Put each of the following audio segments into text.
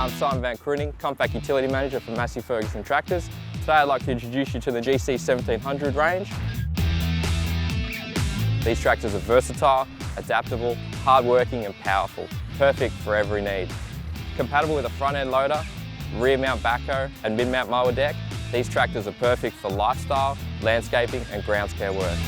I'm Simon Van Krooning, Compact Utility Manager for Massey Ferguson Tractors. Today I'd like to introduce you to the GC 1700 range. These tractors are versatile, adaptable, hard-working and powerful, perfect for every need. Compatible with a front-end loader, rear mount backhoe and mid-mount mower deck, these tractors are perfect for lifestyle, landscaping and grounds care work.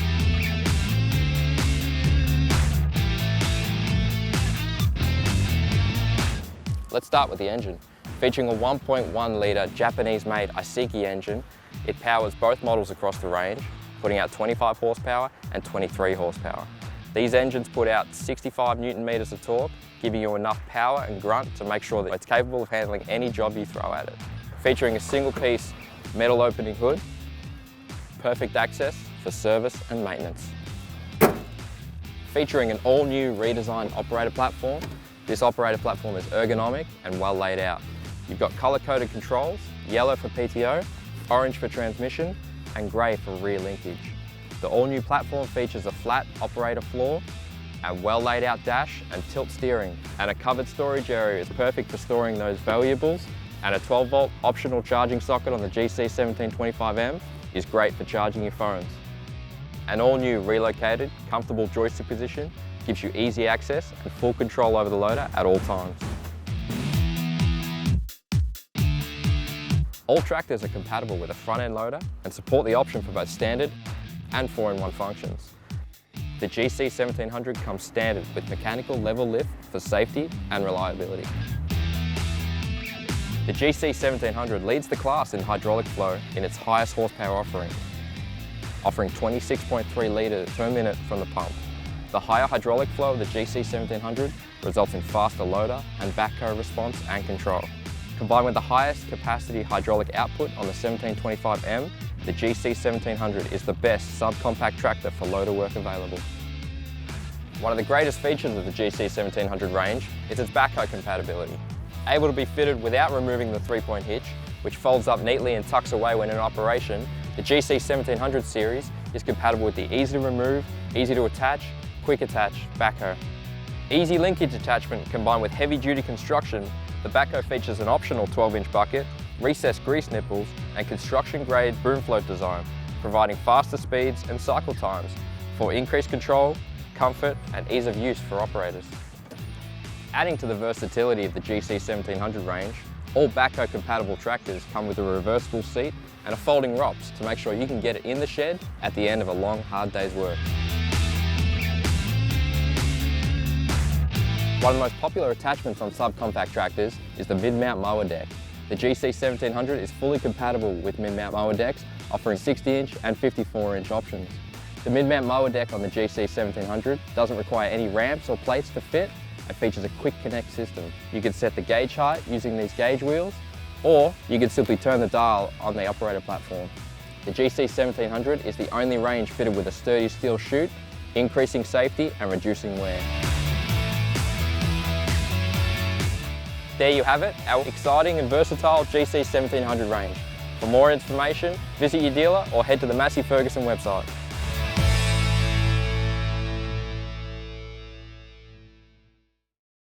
Let's start with the engine. Featuring a 1.1 litre Japanese-made Iseki engine, it powers both models across the range, putting out 25 horsepower and 23 horsepower. These engines put out 65 Newton meters of torque, giving you enough power and grunt to make sure that it's capable of handling any job you throw at it. Featuring a single-piece metal opening hood, perfect access for service and maintenance. Featuring an all-new redesigned operator platform, this operator platform is ergonomic and well laid out. You've got colour-coded controls, yellow for PTO, orange for transmission, and grey for rear linkage. The all-new platform features a flat operator floor, a well laid out dash and tilt steering, and a covered storage area is perfect for storing those valuables, and a 12-volt optional charging socket on the GC 1725M is great for charging your phones. An all-new relocated, comfortable joystick position gives you easy access and full control over the loader at all times. All tractors are compatible with a front-end loader and support the option for both standard and 4-in-1 functions. The GC 1700 comes standard with mechanical level lift for safety and reliability. The GC 1700 leads the class in hydraulic flow in its highest horsepower offering 26.3 litres per minute from the pump. The higher hydraulic flow of the GC 1700 results in faster loader and backhoe response and control. Combined with the highest capacity hydraulic output on the 1725M, the GC 1700 is the best subcompact tractor for loader work available. One of the greatest features of the GC 1700 range is its backhoe compatibility. Able to be fitted without removing the 3-point hitch, which folds up neatly and tucks away when in operation, the GC 1700 series is compatible with the easy to remove, easy to attach, quick attach backhoe. Easy linkage attachment combined with heavy duty construction, the backhoe features an optional 12-inch bucket, recessed grease nipples and construction grade boom float design, providing faster speeds and cycle times for increased control, comfort and ease of use for operators. Adding to the versatility of the GC 1700 range, all backhoe compatible tractors come with a reversible seat and a folding ROPS to make sure you can get it in the shed at the end of a long, hard day's work. One of the most popular attachments on subcompact tractors is the mid-mount mower deck. The GC 1700 is fully compatible with mid-mount mower decks, offering 60-inch and 54-inch options. The mid-mount mower deck on the GC 1700 doesn't require any ramps or plates to fit and features a quick connect system. You can set the gauge height using these gauge wheels, or you can simply turn the dial on the operator platform. The GC 1700 is the only range fitted with a sturdy steel chute, increasing safety and reducing wear. There you have it, our exciting and versatile GC 1700 range. For more information, visit your dealer or head to the Massey Ferguson website.